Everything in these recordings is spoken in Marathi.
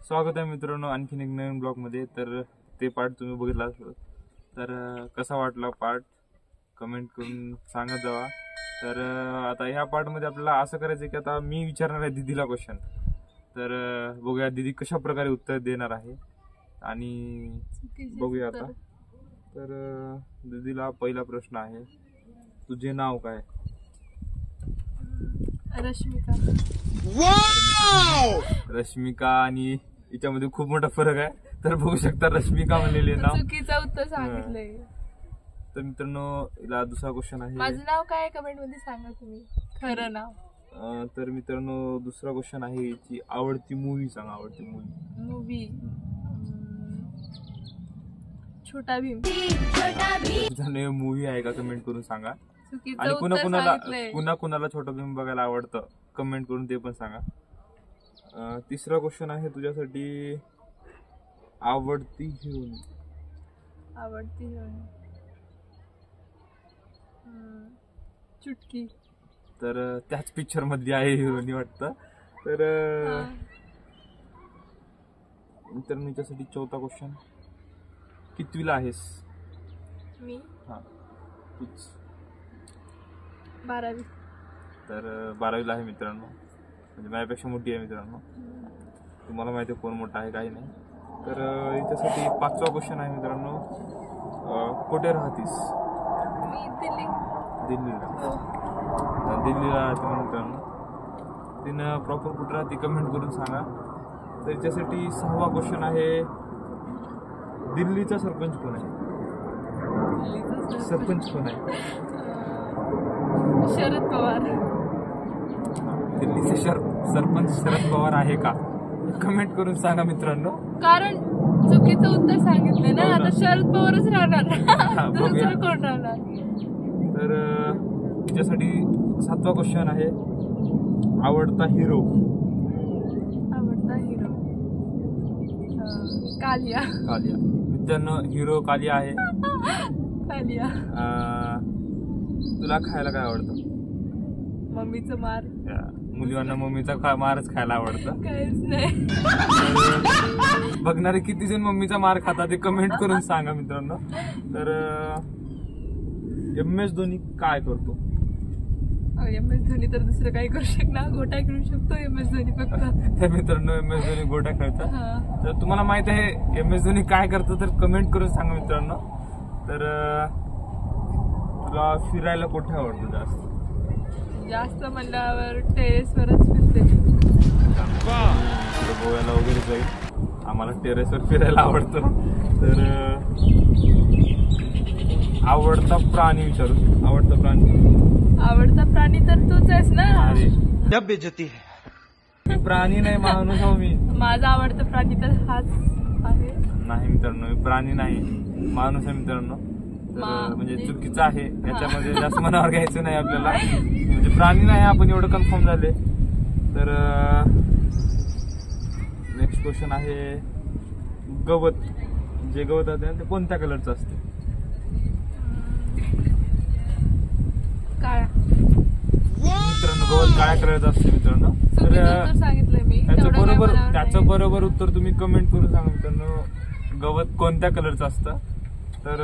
स्वागत आहे मित्रांनो आणखीन एक नवीन ब्लॉग मध्ये। तर ते पार्ट तुम्ही बघितला असेल, तर कसा वाटला पार्ट कमेंट करून सांगत जावा। तर आता ह्या पार्ट मध्ये आपल्याला असं करायचं की आता मी विचारणार आहे दीदीला क्वेश्चन, तर बघूया दीदी कशा प्रकारे उत्तर देणार आहे आणि बघूया आता। तर दीदीला पहिला प्रश्न आहे, तुझे नाव काय? रश्मिका। वाव! रश्मिका आणि याच्यामध्ये खूप मोठा फरक आहे, तर बघू शकता रश्मिका म्हणलेले नाव चुकीचं उत्तर सांगितलंय। तर मित्रांनो हिला दुसरा क्वेश्चन आहे, माझं नाव काय कमेंट मध्ये सांगा तुम्ही खरं नाव। तर मित्रांनो दुसरा क्वेश्चन आहे हिची आवडती मूवी सांगा। आवडती मूवी छोटा भीम। मूवी आहे का कमेंट करून सांगा। चुकीचं आणि उत्तर सांगितलंय। कुणाला छोटा भीम बघायला आवडतं कमेंट करून ते पण सांगा। तिसरा क्वेश्चन आहे तुझ्यासाठी, आवडती हिरोईन। आवडती हिरोईन चुटकी। तर त्याच पिक्चर मधली आहे हिरोईन वाटतं। तर मित्रांनो याच्यासाठी चौथा क्वेश्चन, कितवीला आहेस? मी हा तूच 12वी। तर 12वीला आहे मित्रांनो, म्हणजे माझ्यापेक्षा मोठी आहे मित्रांनो। तुम्हाला माहिती आहे कोण मोठा आहे काही नाही। तर याच्यासाठी पाचवा क्वेश्चन आहे मित्रांनो, कुठे राहतीस? मी दिल्लीला राहते मित्रांनो। तिनं प्रॉपर कुठे राहते कमेंट करून सांगा। तर याच्यासाठी सहावा क्वेश्चन आहे, दिल्लीचा सरपंच कोण आहे? सरपंच कोण आहे? शरद पवार। दिल्लीचे सरपंच शरद पवार आहे का? कमेंट करून सांगा मित्रांनो। कारण चुकीचं उत्तर सांगितलं ना, आता शरद पवारच राहणार दुसरं कोण राहणार? तर तिच्यासाठी सातवा क्वेश्चन आहे, आवडता हिरो। आवडता हिरो कालिया। मित्रांनो हिरो कालिया आहे। कालिया। तुला खायला काय आवडतं? मम्मीचं मार। मुलींना मम्मीचा मारच खायला आवडतं। काहीच नाही। बघणारे किती जण मम्मीचा मार खातात ते कमेंट करून सांगा मित्रांनो। तर MS धोनी काय करतो? MS धोनी तर दुसरं काही करू शकणार, गोट्या खेळू शकतो MS धोनी फक्त। तर मित्रांनो MS धोनी गोट्या खेळतात। तर तुम्हाला माहित आहे MS धोनी काय करतो तर कमेंट करून सांगा मित्रांनो। तर तुला फिरायला कुठे आवडतं जास्त? जास्त म्हणल्यावर टेरेसवरच फिरते। गोव्याला वगैरे जाईल, आम्हाला टेरेसवर फिरायला आवडतं। तर आवडता प्राणी विचारू। आवडता प्राणी तर तूच आहेस ना। अरे बेइज्जती है, प्राणी नाही माणूस हो मी। माझा आवडता प्राणी तर हाच आहे। नाही मित्रांनो मी प्राणी नाही, माणूस आहे मित्रांनो। म्हणजे चुकीचं आहे, याच्यामध्ये जास्त मनावर घ्यायचं नाही आपल्याला। म्हणजे प्राणी नाही आपण एवढं कन्फर्म झाले। तर नेक्स्ट क्वेश्चन आहे, गवत जे गवत आहे ते कोणत्या कलरचं असते? काळा। मित्रांनो गवत काळ्या कलरचं असते मित्रांनो। तर सांगितलंय मी, त्याचं बरोबर उत्तर तुम्ही कमेंट करून सांगा मित्रांनो, गवत कोणत्या कलरचं असतं। तर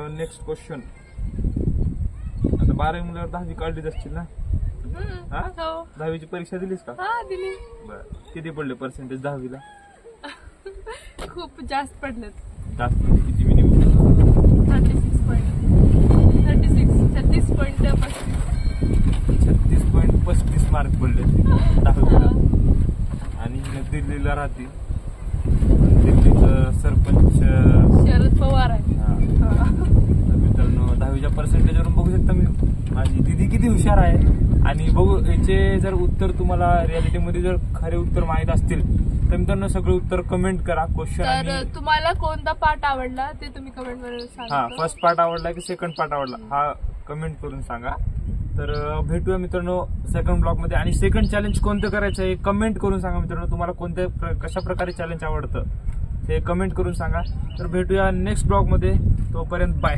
नेक्स्ट क्वेश्चन, आता 12वी मुलावर 10वी काढलीच असतील ना? 10वीची परीक्षा दिलीस का? दिली। बरं, किती पडले पर्सेंटेज 10वीला? खूप जास्त पडलेत। जास्त किती? मिनिमम 36.35 मार्क पडले 10वीला। आणि दिल्लीला राहते, दिल्लीचं सरपंच शरद पवार आहे। मित्रांनो 10वीच्या पर्सेंटेजवरून बघू शकता मी माझी दीदी किती हुशार आहे। आणि बघू याचे जर उत्तर तुम्हाला रियालिटीमध्ये जर खरे उत्तर माहित असतील तर मित्रांनो सगळे उत्तर कमेंट करा। क्वेश्चन तर तुम्हाला कोणता पार्ट आवडला ते तुम्ही कमेंट वर सांगा। फर्स्ट पार्ट आवडला की सेकंड पार्ट आवडला हा कमेंट करून सांगा। तर भेटूया मित्रांनो सेकंड ब्लॉग मध्ये। आणि सेकंड चॅलेंज कोणतं करायचं आहे कमेंट करून सांगा मित्रांनो। तुम्हाला कोणत्या कशा प्रकारे चॅलेंज आवडतं ते कमेंट करून सांगा। तर भेटूया नेक्स्ट ब्लॉग मध्ये, तोपर्यंत बाय।